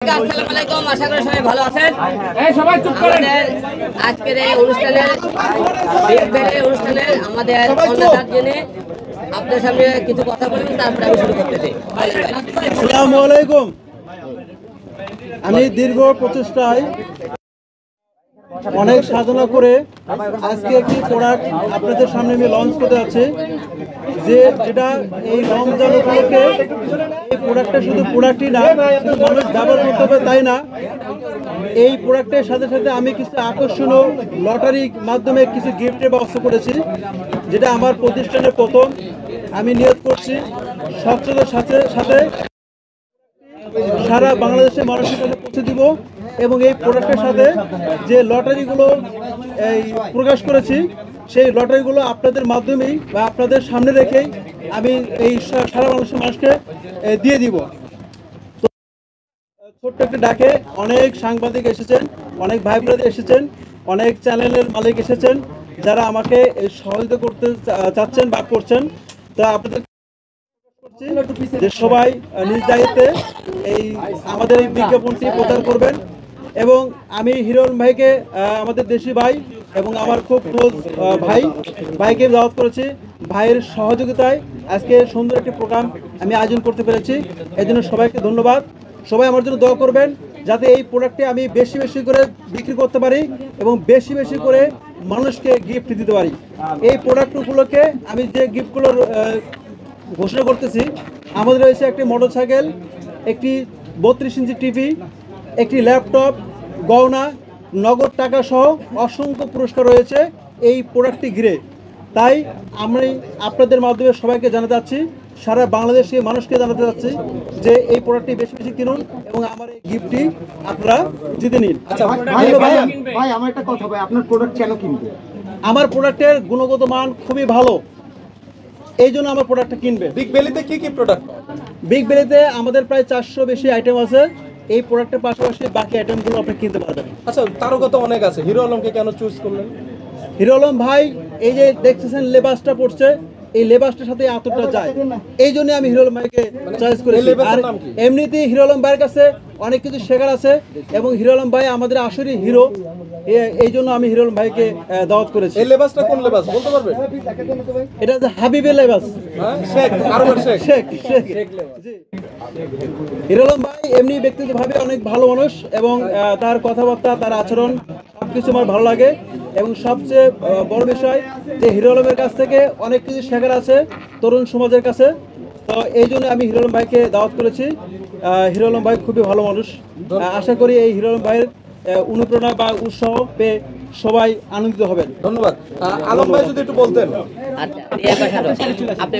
আসসালামু আলাইকুম, আশা করি সবাই ভালো আছেন। আমাদের আজকের এই অনুষ্ঠানে আমাদের কর্ণধার জেনে আপনাদের সামনে কিছু কথা বলবেন, তারপরে আমি শুরু করতেছি। আসসালামু আলাইকুম। আমি দীর্ঘ প্রচেষ্টায় অনেক সাধনা করে আজকে একটি প্রোডাক্ট আপনাদের সামনে আমি লঞ্চ করতে যাচ্ছি, যেটা এই রমজান উপলক্ষে এই প্রোডাক্টটা শুধু প্রোডাক্টই না, মানুষ ব্যবহার করতে হবে তাই না, এই প্রোডাক্টের সাথে সাথে আমি কিছু আকর্ষণীয় লটারির মাধ্যমে কিছু গিফটের ব্যবস্থা করেছি, যেটা আমার প্রতিষ্ঠানের প্রথম। আমি নিয়োগ করছি সচ্ছলতার সাথে সাথে সারা বাংলাদেশের মানুষের কাছে পৌঁছে দিব, এবং এই প্রোডাক্টের সাথে যে লটারিগুলো এই প্রকাশ করেছি সেই লটারিগুলো আপনাদের মাধ্যমেই বা আপনাদের সামনে রেখেই আমি এই সারা বাংলাদেশের মানুষকে দিয়ে দিব। তো ছোট্ট একটা ডাকে অনেক সাংবাদিক এসেছেন, অনেক ভাই বোনেরা এসেছেন, অনেক চ্যানেলের মালিক এসেছেন, যারা আমাকে সহযোগিতা করতে চাচ্ছেন বা করছেন। তো আপনাদের যে সবাই নিজ দায়িত্বে আমাদের এই বিজ্ঞাপনটি প্রচার করবেন, এবং আমি হিরো আলম ভাইকে, আমাদের দেশি ভাই এবং আমার খুব ক্লোজ ভাইকে দাওয়াত করেছি। ভাইয়ের সহযোগিতায় আজকে সুন্দর একটি প্রোগ্রাম আমি আয়োজন করতে পেরেছি, এই জন্য সবাইকে ধন্যবাদ। সবাই আমার জন্য দোয়া করবেন যাতে এই প্রোডাক্টটি আমি বেশি বেশি করে বিক্রি করতে পারি এবং বেশি বেশি করে মানুষকে গিফট দিতে পারি। এই প্রোডাক্ট উপলক্ষে আমি যে গিফটগুলোর ঘোষণা করতেছি, আমাদের রয়েছে একটি মোটরসাইকেল, একটি 32 ইঞ্চি টিভি, একটি ল্যাপটপ, গয়না, নগদ টাকা সহ অসংখ্য পুরস্কার রয়েছে এই প্রোডাক্টটি ঘিরে। তাই আমি আপনাদের মাধ্যমে সবাইকে জানাতে চাচ্ছি, সারা বাংলাদেশে মানুষকে জানাতে চাচ্ছি যে এই প্রোডাক্টটি বেশি বেশি কিনুন এবং আমার এই গিফটটি আপনারা জিতে নিন। ভাই আমার একটা কথা, ভাই আপনার প্রোডাক্ট কেন কিনবে? আমার প্রোডাক্টের গুণগত মান খুবই ভালো, এই জন্য আমার প্রোডাক্টটা কিনবে। বিগ ভ্যালিতে কি কি প্রোডাক্ট? বিগ ভ্যালিতে আমাদের প্রায় 400 বেশি আইটেম আছে। এই প্রোডাক্টের পাশাপাশি বাকি আইটেমগুলো আপনি কিনতে পারবেন। আচ্ছা, তারকা তো অনেক আছে, হিরো আলমকে কেন চুজ করলেন? হিরো আলম ভাই, এই যে দেখতেছেন লেবাসটা পড়ছে, এই লেবাসটার সাথে আতরটা যায়, এই জন্য আমি হিরো আলম ভাইকে চয়েস করেছি। আর এমনিতেই হিরো আলম ভাইয়ের কাছে অনেক কিছু শেখার আছে, এবং হিরো আলম ভাই আমাদের আসলে হিরো, এই জন্য আমি হিরো আলম ভাইকে দাওয়াত করেছি। এই লেবাসটা কোন লেবাস বলতে পারবেন? এটা হচ্ছে হাবিবের লেবাস। শেখ আরবের শেখ। জি। হিরো আলম ভাই এমনি ব্যক্তিগতভাবে অনেক ভালো মানুষ, এবং তার কথাবার্তা, তার আচরণ সবকিছু আমার ভালো লাগে, এবং সবচেয়ে বড় বিষয় যে হিরো আলমের কাছ থেকে অনেক কিছু শেখার আছে তরুণ সমাজের কাছে। তো এই জন্য আমি হিরো আলম ভাইকে দাওয়াত করেছি। হিরো আলম ভাই খুবই ভালো মানুষ। আশা করি এই হিরো আলম ভাইয়ের অনুপ্রেরণা বা উৎসাহ পেয়ে সবাই আনন্দিত হবেন। ধন্যবাদ। আলম ভাই যদি একটু বলতেন। আপনি